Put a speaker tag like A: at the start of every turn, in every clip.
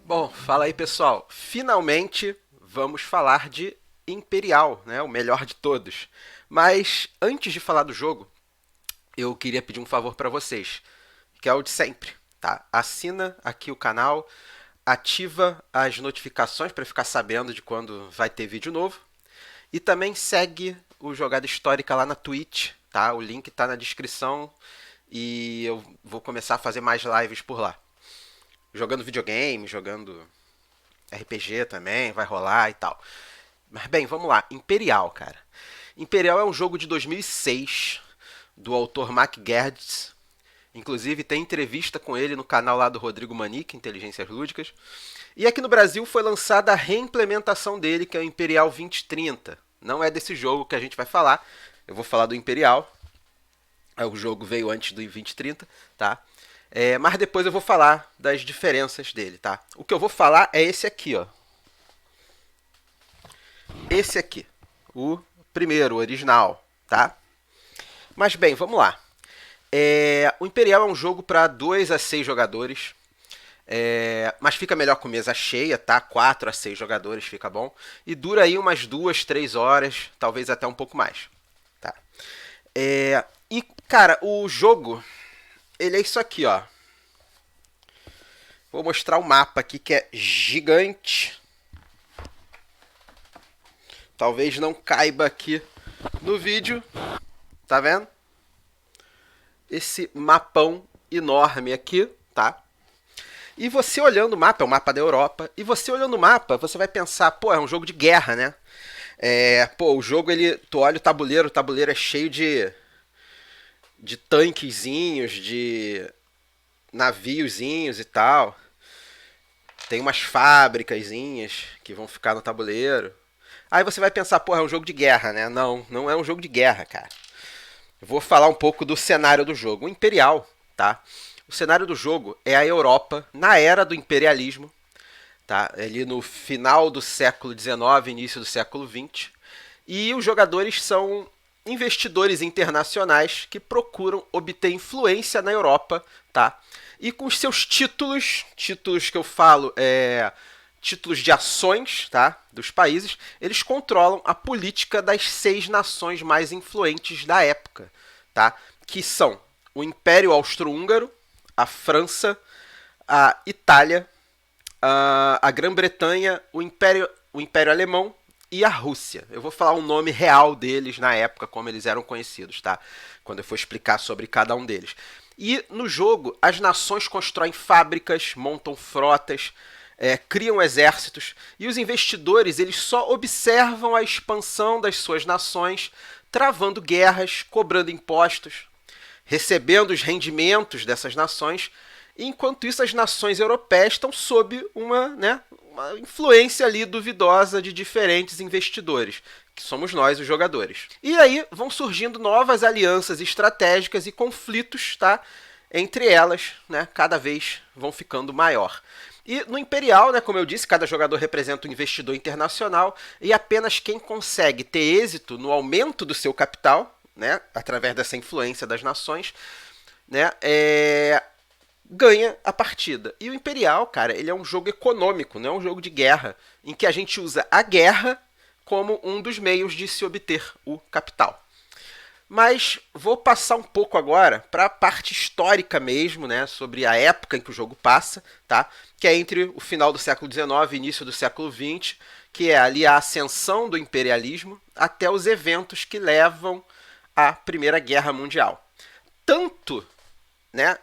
A: Bom, fala aí pessoal. Finalmente vamos falar de Imperial, né? O melhor de todos. Mas antes de falar do jogo, eu queria pedir um favor para vocês, que é o de sempre, tá? Assina aqui o canal, ativa as notificações para ficar sabendo de quando vai ter vídeo novo e também segue o Jogada Histórica lá na Twitch, tá? O link está na descrição e eu vou começar a fazer mais lives por lá. Jogando videogame, jogando RPG também, vai rolar e tal. Mas bem, vamos lá. Imperial, cara. Imperial é um jogo de 2006 do autor Mac Gerdes. Inclusive tem entrevista com ele no canal lá do Rodrigo Manique, Inteligências Lúdicas. E aqui no Brasil foi lançada a reimplementação dele, que é o Imperial 2030. Não é desse jogo que a gente vai falar. Eu vou falar do Imperial. O jogo veio antes do 2030, tá? Mas depois eu vou falar das diferenças dele, tá? O que eu vou falar é esse aqui, ó. Esse aqui, o primeiro, o original, tá? Mas bem, vamos lá. O Imperial é um jogo para 2 a 6 jogadores, mas fica melhor com mesa cheia, tá? 4 a 6 jogadores fica bom. E dura aí umas 2, 3 horas, talvez até um pouco mais, tá? E, cara, o jogo, ele é isso aqui, ó. Vou mostrar o mapa aqui que é gigante. Talvez não caiba aqui no vídeo. Tá vendo? Esse mapão enorme aqui, tá? E você olhando o mapa, é o mapa da Europa, e você olhando o mapa, você vai pensar, pô, é um jogo de guerra, né? O jogo, tu olha o tabuleiro é cheio de tanquezinhos, de naviozinhos e tal. Tem umas fábricazinhas que vão ficar no tabuleiro. Aí você vai pensar, pô, é um jogo de guerra, né? Não, não é um jogo de guerra, cara. Eu vou falar um pouco do cenário do jogo. O Imperial, tá? O cenário do jogo é a Europa na era do imperialismo, tá? Ali no final do século XIX, início do século XX. E os jogadores são investidores internacionais que procuram obter influência na Europa, tá? E com os seus títulos que eu falo títulos de ações, tá, dos países, eles controlam a política das 6 nações mais influentes da época, tá? Que são o Império Austro-Húngaro, a França, a Itália, a Grã-Bretanha, o Império Alemão e a Rússia. Eu vou falar o nome real deles na época, como eles eram conhecidos, tá? Quando eu for explicar sobre cada um deles. E no jogo, as nações constroem fábricas, montam frotas, criam exércitos, e os investidores eles só observam a expansão das suas nações, travando guerras, cobrando impostos, recebendo os rendimentos dessas nações. Enquanto isso, as nações europeias estão sob uma influência ali duvidosa de diferentes investidores, que somos nós, os jogadores. E aí vão surgindo novas alianças estratégicas e conflitos, tá? Entre elas, né, cada vez vão ficando maior. E no Imperial, né, como eu disse, cada jogador representa um investidor internacional e apenas quem consegue ter êxito no aumento do seu capital, né, através dessa influência das nações, né, ganha a partida. E o Imperial, cara, ele é um jogo econômico, não é um jogo de guerra, em que a gente usa a guerra como um dos meios de se obter o capital. Mas vou passar um pouco agora para a parte histórica mesmo, né, sobre a época em que o jogo passa, tá? Que é entre o final do século XIX e início do século XX, que é ali a ascensão do imperialismo até os eventos que levam à Primeira Guerra Mundial. Tanto, né,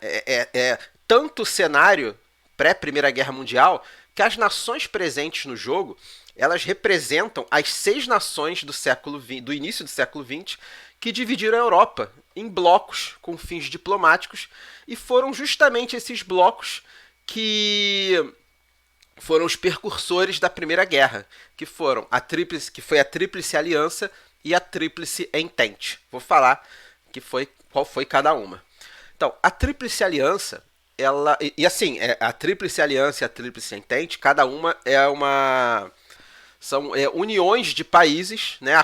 A: tanto o cenário pré-Primeira Guerra Mundial que as nações presentes no jogo elas representam as 6 nações do início do século XX que dividiram a Europa em blocos com fins diplomáticos e foram justamente esses blocos que foram os precursores da Primeira Guerra, que foi a Tríplice Aliança e a Tríplice Entente. Vou falar qual foi cada uma. Então, a Tríplice Aliança, assim, a Tríplice Aliança e a Tríplice Entente, cada uma são uniões de países, né,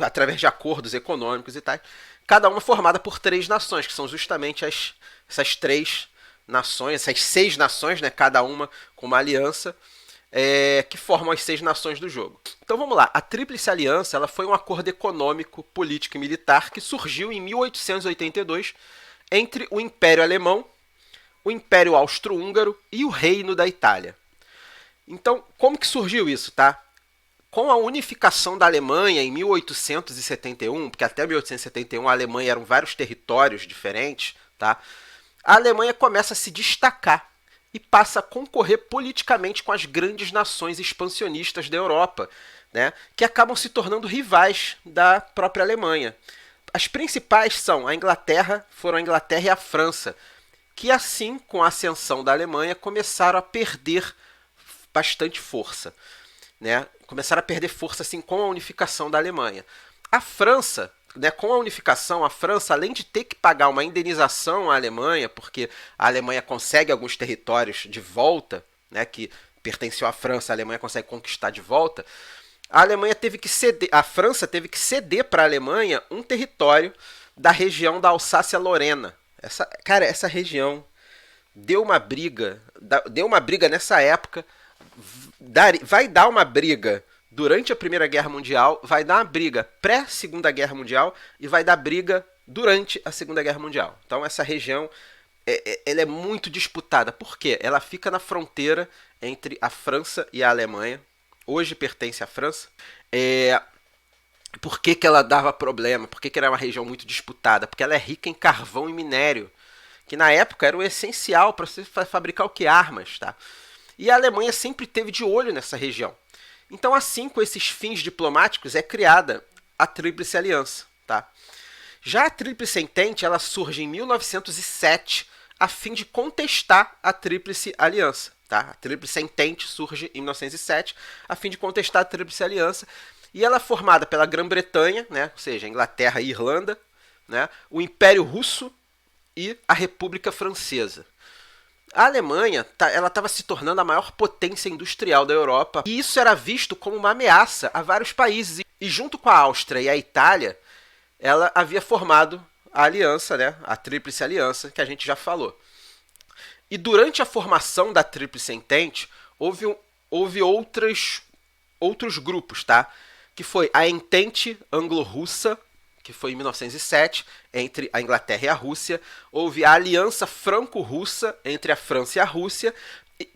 A: através de acordos econômicos e tal, cada uma formada por 3 nações, que são justamente essas 3 nações, essas 6 nações, né, cada uma com uma aliança, que formam as 6 nações do jogo. Então vamos lá, a Tríplice Aliança ela foi um acordo econômico, político e militar que surgiu em 1882 entre o Império Alemão, o Império Austro-Húngaro e o Reino da Itália. Então, como que surgiu isso, tá? Com a unificação da Alemanha em 1871, porque até 1871 a Alemanha eram vários territórios diferentes, tá? A Alemanha começa a se destacar e passa a concorrer politicamente com as grandes nações expansionistas da Europa, né, que acabam se tornando rivais da própria Alemanha. As principais são a Inglaterra, foram a Inglaterra e a França, que assim, com a ascensão da Alemanha, começaram a perder bastante força, né? Começaram a perder força assim com a unificação da Alemanha. A França, né, com a unificação, a França, além de ter que pagar uma indenização à Alemanha, porque a Alemanha consegue alguns territórios de volta, né, que pertenciam à França, a Alemanha consegue conquistar de volta, a Alemanha teve que ceder, a França teve que ceder para a Alemanha um território da região da Alsácia-Lorena. Essa região deu uma briga nessa época, vai dar uma briga durante a Primeira Guerra Mundial, vai dar uma briga pré-Segunda Guerra Mundial e vai dar briga durante a Segunda Guerra Mundial. Então essa região ela é muito disputada. Por quê? Ela fica na fronteira entre a França e a Alemanha. Hoje pertence à França. Por que ela dava problema? Por que ela é uma região muito disputada? Porque ela é rica em carvão e minério, que na época era o essencial para você fabricar o que? Armas, tá? E a Alemanha sempre teve de olho nessa região. Então, assim, com esses fins diplomáticos, é criada a Tríplice Aliança, tá? Já a Tríplice Entente, ela surge em 1907 a fim de contestar a Tríplice Aliança, tá? A Tríplice Entente surge em 1907 a fim de contestar a Tríplice Aliança e ela é formada pela Grã-Bretanha, né? Ou seja, Inglaterra e Irlanda, né? O Império Russo e a República Francesa. A Alemanha ela estava se tornando a maior potência industrial da Europa e isso era visto como uma ameaça a vários países. E junto com a Áustria e a Itália, ela havia formado a aliança, né, a Tríplice Aliança, que a gente já falou. E durante a formação da Tríplice Entente, houve outros grupos, tá? Que foi a Entente Anglo-Russa, que foi em 1907, entre a Inglaterra e a Rússia. Houve a Aliança Franco-Russa, entre a França e a Rússia,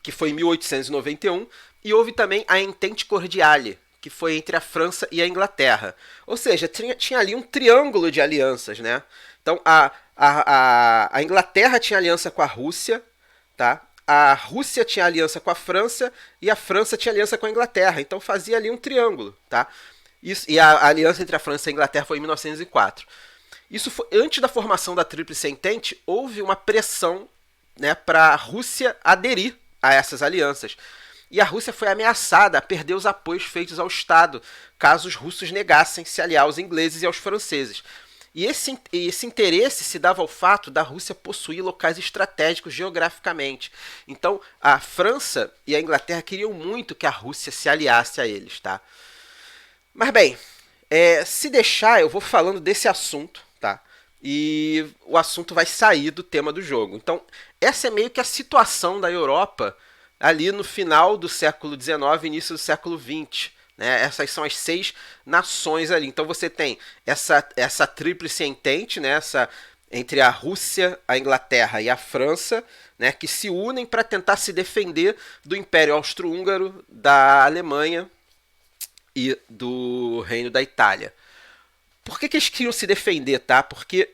A: que foi em 1891. E houve também a Entente Cordiale, que foi entre a França e a Inglaterra. Ou seja, tinha ali um triângulo de alianças, né? Então, a Inglaterra tinha aliança com a Rússia, tá? A Rússia tinha aliança com a França e a França tinha aliança com a Inglaterra. Então, fazia ali um triângulo, tá? Isso, e a aliança entre a França e a Inglaterra foi em 1904. Isso foi, antes da formação da Tríplice Entente, houve uma pressão, né, para a Rússia aderir a essas alianças. E a Rússia foi ameaçada a perder os apoios feitos ao Estado, caso os russos negassem se aliar aos ingleses e aos franceses. E esse interesse se dava ao fato da Rússia possuir locais estratégicos geograficamente. Então, a França e a Inglaterra queriam muito que a Rússia se aliasse a eles, tá? Mas bem, se deixar, eu vou falando desse assunto, tá? E o assunto vai sair do tema do jogo. Então, essa é meio que a situação da Europa ali no final do século XIX e início do século XX. Né? Essas são as 6 nações ali. Então você tem essa Tríplice Entente, né? Entre a Rússia, a Inglaterra e a França, né? Que se unem para tentar se defender do Império Austro-Húngaro, da Alemanha e do Reino da Itália. Por que eles queriam se defender, tá? Porque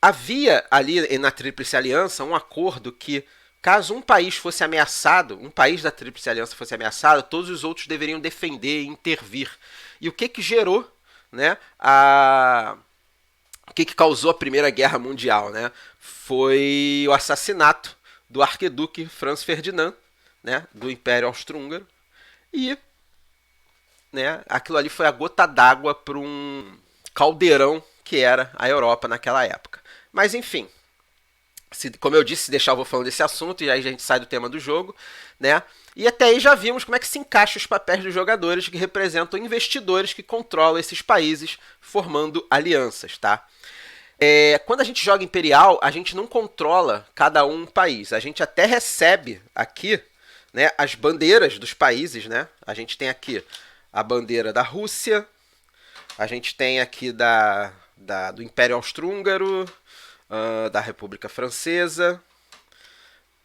A: havia ali na Tríplice Aliança um acordo que, caso um país fosse ameaçado, um país da Tríplice Aliança fosse ameaçado, todos os outros deveriam defender e intervir. E o que gerou, né, o que causou a Primeira Guerra Mundial, né? Foi o assassinato do arquiduque Franz Ferdinand, né, do Império Austro-Húngaro. E, né, aquilo ali foi a gota d'água para um caldeirão que era a Europa naquela época. Mas enfim, como eu disse, se deixar eu vou falando desse assunto e aí a gente sai do tema do jogo, né? E até aí já vimos como é que se encaixa os papéis dos jogadores que representam investidores que controlam esses países formando alianças, tá? Quando a gente joga Imperial, a gente não controla cada um país. A gente até recebe aqui, né, as bandeiras dos países, né? A gente tem aqui a bandeira da Rússia, a gente tem aqui do Império Austro-Húngaro, da República Francesa,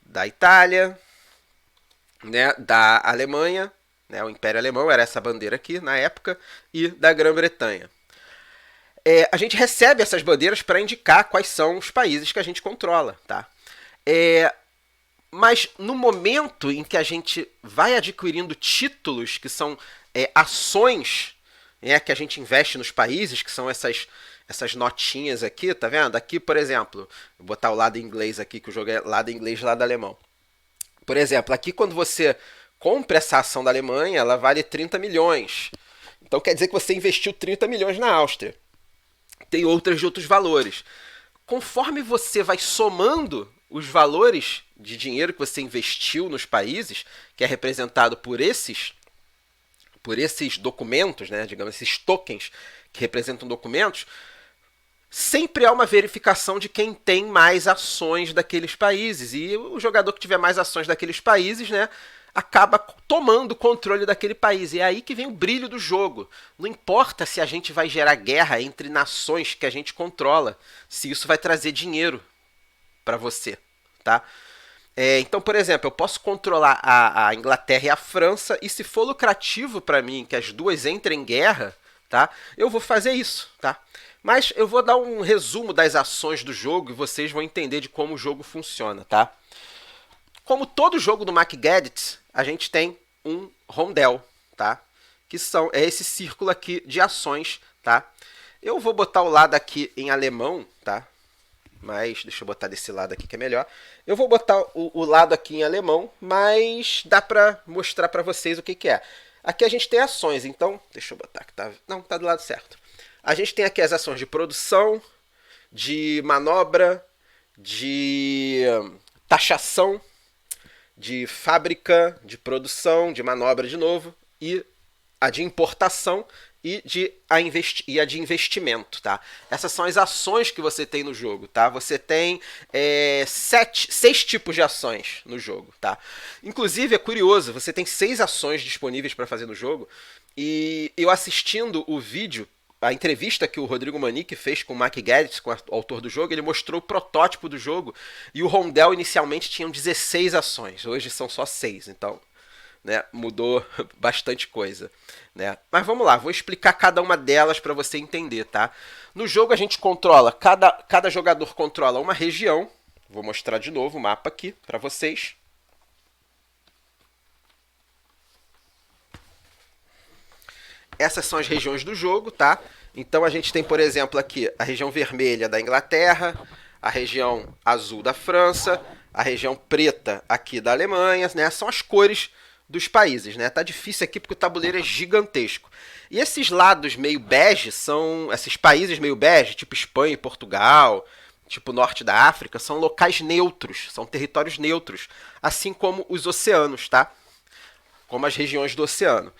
A: da Itália, né, da Alemanha, né, o Império Alemão era essa bandeira aqui na época, e da Grã-Bretanha. A gente recebe essas bandeiras para indicar quais são os países que a gente controla, tá? Mas no momento em que a gente vai adquirindo títulos, que são ações, que a gente investe nos países, que são essas notinhas aqui, tá vendo? Aqui, por exemplo, vou botar o lado inglês aqui, que o jogo é lado inglês e lado alemão. Por exemplo, aqui quando você compra essa ação da Alemanha, ela vale 30 milhões. Então quer dizer que você investiu 30 milhões na Áustria. Tem outras de outros valores. Conforme você vai somando os valores de dinheiro que você investiu nos países, que é representado por esses documentos, né, digamos, esses tokens que representam documentos, sempre há uma verificação de quem tem mais ações daqueles países. E o jogador que tiver mais ações daqueles países, né, acaba tomando o controle daquele país. E é aí que vem o brilho do jogo. Não importa se a gente vai gerar guerra entre nações que a gente controla, se isso vai trazer dinheiro para você, tá? Então, por exemplo, eu posso controlar a Inglaterra e a França, e se for lucrativo para mim que as duas entrem em guerra, tá? Eu vou fazer isso, tá? Mas eu vou dar um resumo das ações do jogo e vocês vão entender de como o jogo funciona, tá? Como todo jogo do McGadget, a gente tem um rondel, tá? Que é esse círculo aqui de ações, tá? Eu vou botar o lado aqui em alemão, tá? Mas deixa eu botar desse lado aqui que é melhor. Eu vou botar o lado aqui em alemão, mas dá pra mostrar pra vocês o que é. Aqui a gente tem ações, então... Deixa eu botar aqui, tá? Não, tá do lado certo. A gente tem aqui as ações de produção, de manobra, de taxação, de fábrica, de produção, de manobra de novo, e a de importação e a de investimento, tá? Essas são as ações que você tem no jogo, tá? Você tem 6 tipos de ações no jogo, tá? Inclusive, é curioso, você tem 6 ações disponíveis para fazer no jogo, e eu assistindo o vídeo, a entrevista que o Rodrigo Manique fez com o McGadget, com o autor do jogo, ele mostrou o protótipo do jogo, e o rondel inicialmente tinha 16 ações, hoje são só 6, então... né, mudou bastante coisa, né? Mas vamos lá, vou explicar cada uma delas para você entender, tá? No jogo a gente controla, cada jogador controla uma região. Vou mostrar de novo o mapa aqui para vocês. Essas são as regiões do jogo, tá? Então a gente tem, por exemplo, aqui a região vermelha da Inglaterra, a região azul da França, a região preta aqui da Alemanha, né? São as cores dos países, né? Tá difícil aqui porque o tabuleiro é gigantesco. E esses lados meio bege são... esses países meio bege, tipo Espanha e Portugal, tipo norte da África, são locais neutros, são territórios neutros, assim como os oceanos, tá? Como as regiões do oceano.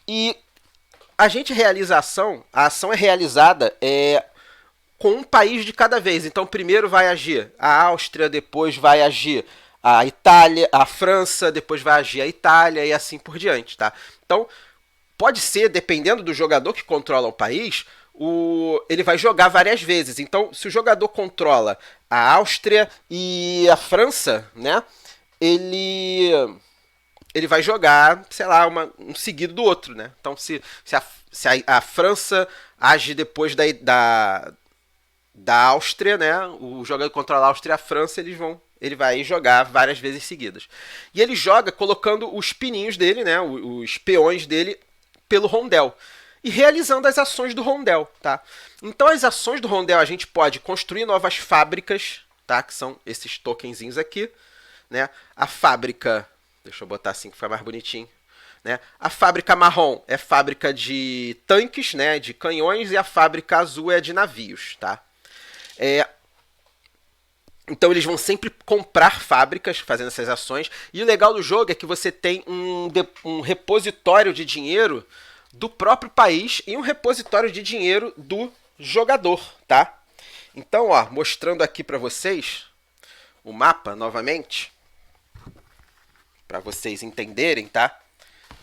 A: E a gente realiza a ação é realizada com um país de cada vez. Então primeiro vai agir a Áustria, depois vai agir a Itália, a França, depois vai agir a Itália e assim por diante, tá? Então, pode ser, dependendo do jogador que controla o país, ele vai jogar várias vezes. Então, se o jogador controla a Áustria e a França, né? Ele vai jogar, sei lá, um seguido do outro, né? Então, se a França age depois da Áustria, né? O jogador que controla a Áustria e a França, ele vai jogar várias vezes seguidas. E ele joga colocando os pininhos dele, né, os peões dele, pelo rondel. E realizando as ações do rondel, tá? Então as ações do rondel a gente pode construir novas fábricas, tá? Que são esses tokenzinhos aqui, né? A fábrica, deixa eu botar assim que fica mais bonitinho, né? A fábrica marrom é fábrica de tanques, né, de canhões, e a fábrica azul é de navios, tá? Então eles vão sempre comprar fábricas fazendo essas ações. E o legal do jogo é que você tem um repositório de dinheiro do próprio país e um repositório de dinheiro do jogador, tá? Então, ó, mostrando aqui para vocês o mapa novamente, para vocês entenderem, tá?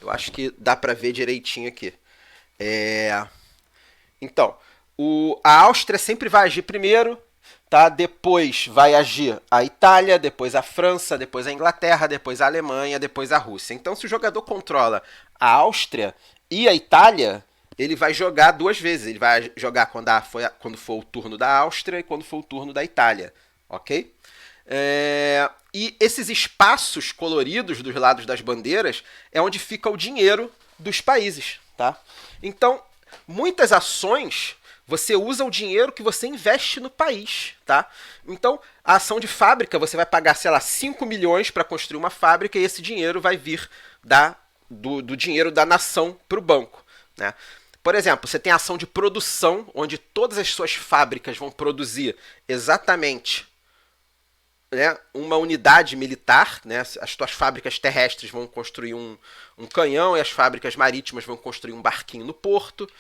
A: Eu acho que dá para ver direitinho aqui. Então, a Áustria sempre vai agir primeiro, tá? Depois vai agir a Itália, depois a França, depois a Inglaterra, depois a Alemanha, depois a Rússia. Então, se o jogador controla a Áustria e a Itália, ele vai jogar duas vezes. Ele vai jogar quando for o turno da Áustria e quando for o turno da Itália, ok? E esses espaços coloridos dos lados das bandeiras é onde fica o dinheiro dos países, tá? Então, muitas ações você usa o dinheiro que você investe no país, tá? Então, a ação de fábrica, você vai pagar, sei lá, 5 milhões para construir uma fábrica e esse dinheiro vai vir do dinheiro da nação para o banco, né? Por exemplo, você tem a ação de produção, onde todas as suas fábricas vão produzir exatamente, né, uma unidade militar, né? As suas fábricas terrestres vão construir um canhão e as fábricas marítimas vão construir um barquinho no porto.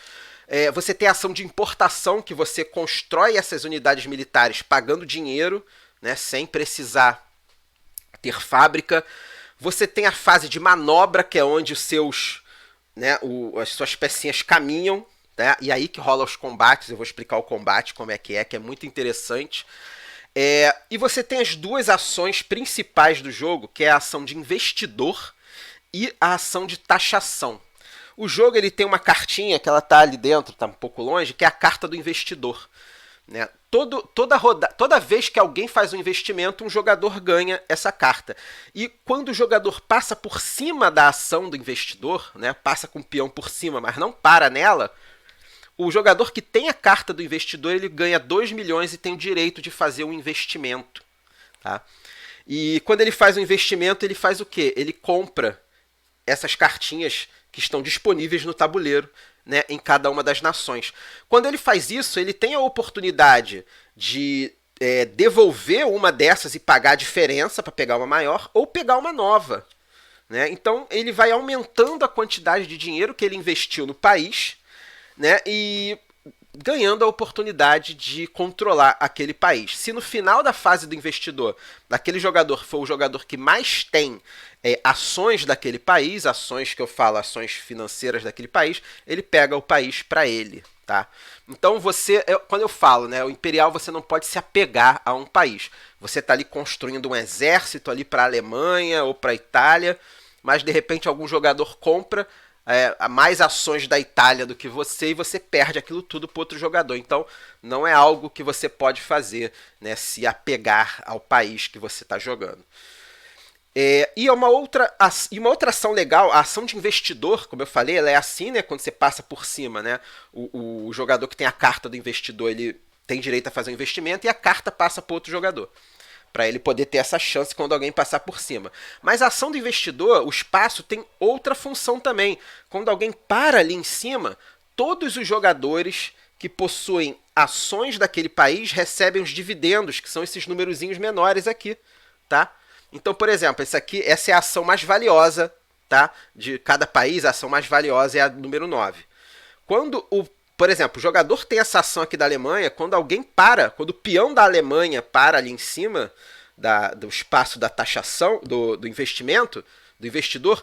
A: Você tem a ação de importação, que você constrói essas unidades militares pagando dinheiro, né, sem precisar ter fábrica. Você tem a fase de manobra, que é onde os seus, né, as suas pecinhas caminham, né, e aí que rola os combates. Eu vou explicar o combate, como é que é muito interessante. E você tem as duas ações principais do jogo, que é a ação de investidor e a ação de taxação. O jogo ele tem uma cartinha que ela tá ali dentro, tá um pouco longe, que é a carta do investidor, né? Toda vez que alguém faz um investimento, um jogador ganha essa carta. E quando o jogador passa por cima da ação do investidor, né, passa com o peão por cima, mas não para nela, o jogador que tem a carta do investidor, ele ganha 2 milhões e tem o direito de fazer um investimento, tá? E quando ele faz um investimento, ele faz o quê? Ele compra essas cartinhas que estão disponíveis no tabuleiro, né, em cada uma das nações. Quando ele faz isso, ele tem a oportunidade de devolver uma dessas e pagar a diferença para pegar uma maior, ou pegar uma nova, né? Então ele vai aumentando a quantidade de dinheiro que ele investiu no país, né, e ganhando a oportunidade de controlar aquele país. Se no final da fase do investidor, aquele jogador for o jogador que mais tem ações daquele país, ações que eu falo, ações financeiras daquele país, ele pega o país para ele, tá? Então quando eu falo, né, o imperial, você não pode se apegar a um país. Você está ali construindo um exército ali para a Alemanha ou para a Itália, mas de repente algum jogador compra mais ações da Itália do que você e você perde aquilo tudo para outro jogador. Então, não é algo que você pode fazer, né, se apegar ao país que você está jogando. E uma outra ação legal, a ação de investidor, como eu falei, ela é assim, né, quando você passa por cima, né, o jogador que tem a carta do investidor, ele tem direito a fazer um investimento e a carta passa para outro jogador, para ele poder ter essa chance quando alguém passar por cima. Mas a ação do investidor, o espaço, tem outra função também. Quando alguém para ali em cima, todos os jogadores que possuem ações daquele país recebem os dividendos, que são esses numerozinhos menores aqui, tá? Então, por exemplo, essa é a ação mais valiosa, tá? De cada país, a ação mais valiosa é a número 9. Por exemplo, o jogador tem essa ação aqui da Alemanha, quando o peão da Alemanha para ali em cima do espaço da taxação, do investimento, do investidor,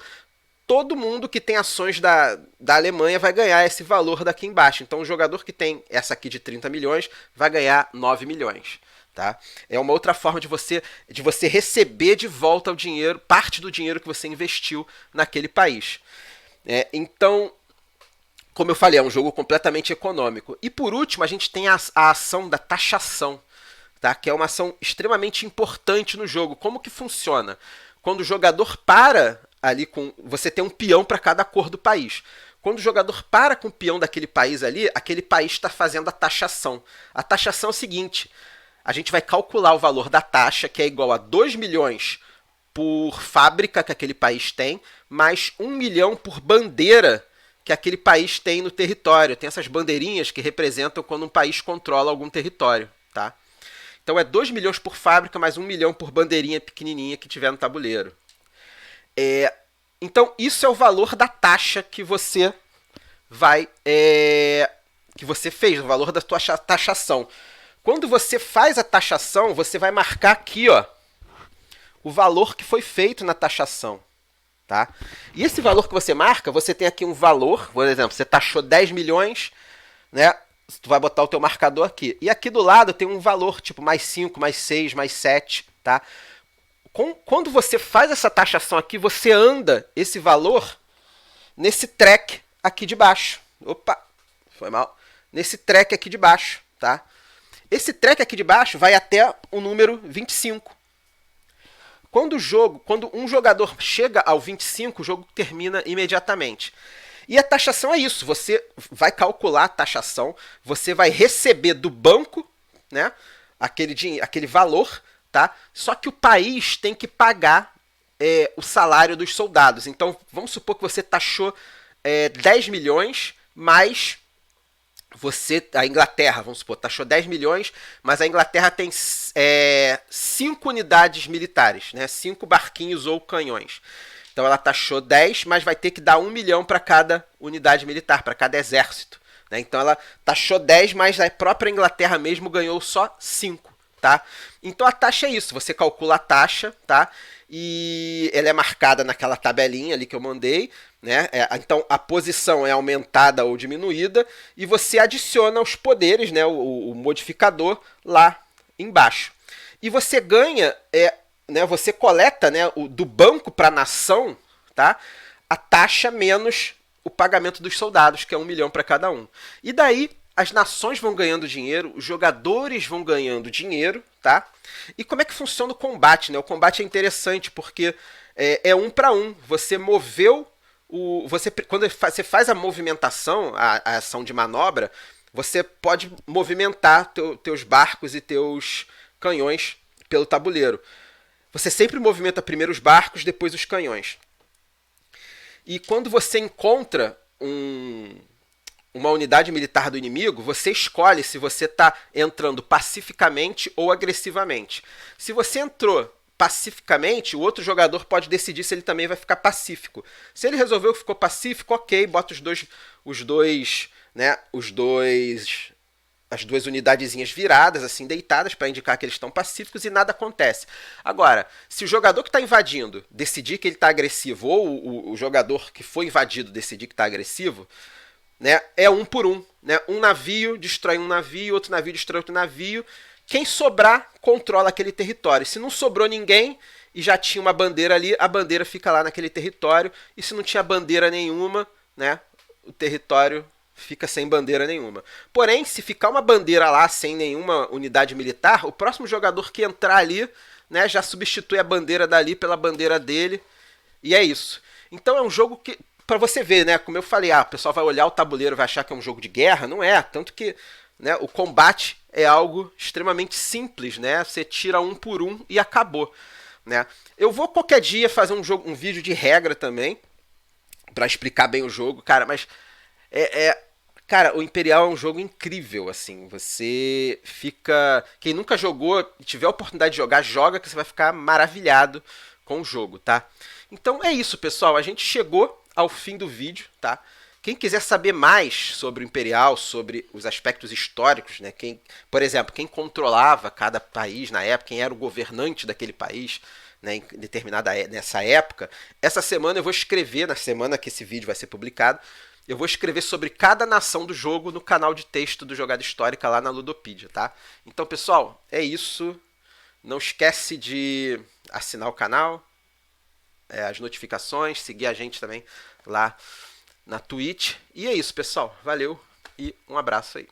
A: todo mundo que tem ações da Alemanha vai ganhar esse valor daqui embaixo. Então o jogador que tem essa aqui de 30 milhões vai ganhar 9 milhões. Tá? É uma outra forma de você receber de volta o dinheiro, parte do dinheiro que você investiu naquele país. Então, como eu falei, é um jogo completamente econômico. E por último, a gente tem a ação da taxação, tá? Que é uma ação extremamente importante no jogo. Como que funciona? Quando o jogador para ali você tem um peão para cada cor do país. Quando o jogador para com o peão daquele país ali, aquele país está fazendo a taxação. A taxação é o seguinte: a gente vai calcular o valor da taxa, que é igual a 2 milhões por fábrica que aquele país tem, mais 1 milhão por bandeira que aquele país tem no território. Tem essas bandeirinhas que representam quando um país controla algum território, tá? Então é 2 milhões por fábrica, mais 1 milhão por bandeirinha pequenininha que tiver no tabuleiro. Então isso é o valor da taxa que você que você fez, o valor da tua taxação. Quando você faz a taxação, você vai marcar aqui, ó, o valor que foi feito na taxação, tá? E esse valor que você marca, você tem aqui um valor, por exemplo, você taxou 10 milhões, né? Tu vai botar o teu marcador aqui. E aqui do lado tem um valor, tipo mais 5, mais 6, mais 7, tá? Quando você faz essa taxação aqui, você anda esse valor nesse track aqui de baixo. Opa, foi mal. Nesse track aqui de baixo, tá? Esse track aqui de baixo vai até o número 25. Quando um jogador chega ao 25, o jogo termina imediatamente. E a taxação é isso, você vai calcular a taxação, você vai receber do banco, né, aquele valor, tá? Só que o país tem que pagar o salário dos soldados. Então, vamos supor que você taxou 10 milhões, mais a Inglaterra, vamos supor, taxou 10 milhões, mas a Inglaterra tem 5 unidades militares, né, 5 barquinhos ou canhões. Então ela taxou 10, mas vai ter que dar 1 milhão para cada unidade militar, para cada exército, né? Então ela taxou 10, mas a própria Inglaterra mesmo ganhou só 5, tá? Então a taxa é isso, você calcula a taxa, tá? E ela é marcada naquela tabelinha ali que eu mandei, né? Então a posição é aumentada ou diminuída e você adiciona os poderes, né? O modificador lá embaixo. E você ganha, né? Você coleta, né? Do banco para a nação, tá? A taxa menos o pagamento dos soldados, que é 1 milhão para cada um. E daí as nações vão ganhando dinheiro, os jogadores vão ganhando dinheiro, tá? E como é que funciona o combate, né? O combate é interessante porque é 1 para 1. Você moveu quando você faz a movimentação, a ação de manobra, você pode movimentar teus barcos e teus canhões pelo tabuleiro. Você sempre movimenta primeiro os barcos, depois os canhões. E quando você encontra uma unidade militar do inimigo, você escolhe se você está entrando pacificamente ou agressivamente. Se você entrou pacificamente, o outro jogador pode decidir se ele também vai ficar pacífico. Se ele resolveu que ficou pacífico, ok, bota as duas unidadezinhas viradas, assim, deitadas, para indicar que eles estão pacíficos e nada acontece. Agora, se o jogador que está invadindo decidir que ele está agressivo, ou o jogador que foi invadido decidir que está agressivo, né, é 1 por 1. Né? Um navio destrói um navio, outro navio destrói outro navio. Quem sobrar, controla aquele território. Se não sobrou ninguém e já tinha uma bandeira ali, a bandeira fica lá naquele território. E se não tinha bandeira nenhuma, né, o território fica sem bandeira nenhuma. Porém, se ficar uma bandeira lá sem nenhuma unidade militar, o próximo jogador que entrar ali, né, já substitui a bandeira dali pela bandeira dele. E é isso. Então é um jogo que, para você ver, né, como eu falei, o pessoal vai olhar o tabuleiro e vai achar que é um jogo de guerra. Não é, tanto que, né, o combate é algo extremamente simples, né? Você tira 1 por 1 e acabou, né? Eu vou qualquer dia fazer um vídeo de regra também para explicar bem o jogo, cara, mas cara, o Imperial é um jogo incrível, assim. Você fica, quem nunca jogou e tiver a oportunidade de jogar, joga que você vai ficar maravilhado com o jogo, tá? Então é isso, pessoal. A gente chegou ao fim do vídeo, tá? Quem quiser saber mais sobre o Imperial, sobre os aspectos históricos, né? Por exemplo, quem controlava cada país na época, quem era o governante daquele país, né, nessa época, essa semana eu vou escrever, na semana que esse vídeo vai ser publicado, eu vou escrever sobre cada nação do jogo no canal de texto do Jogada Histórica lá na Ludopedia, tá? Então, pessoal, é isso. Não esquece de assinar o canal, as notificações, seguir a gente também lá na Twitch. E é isso, pessoal. Valeu e um abraço aí.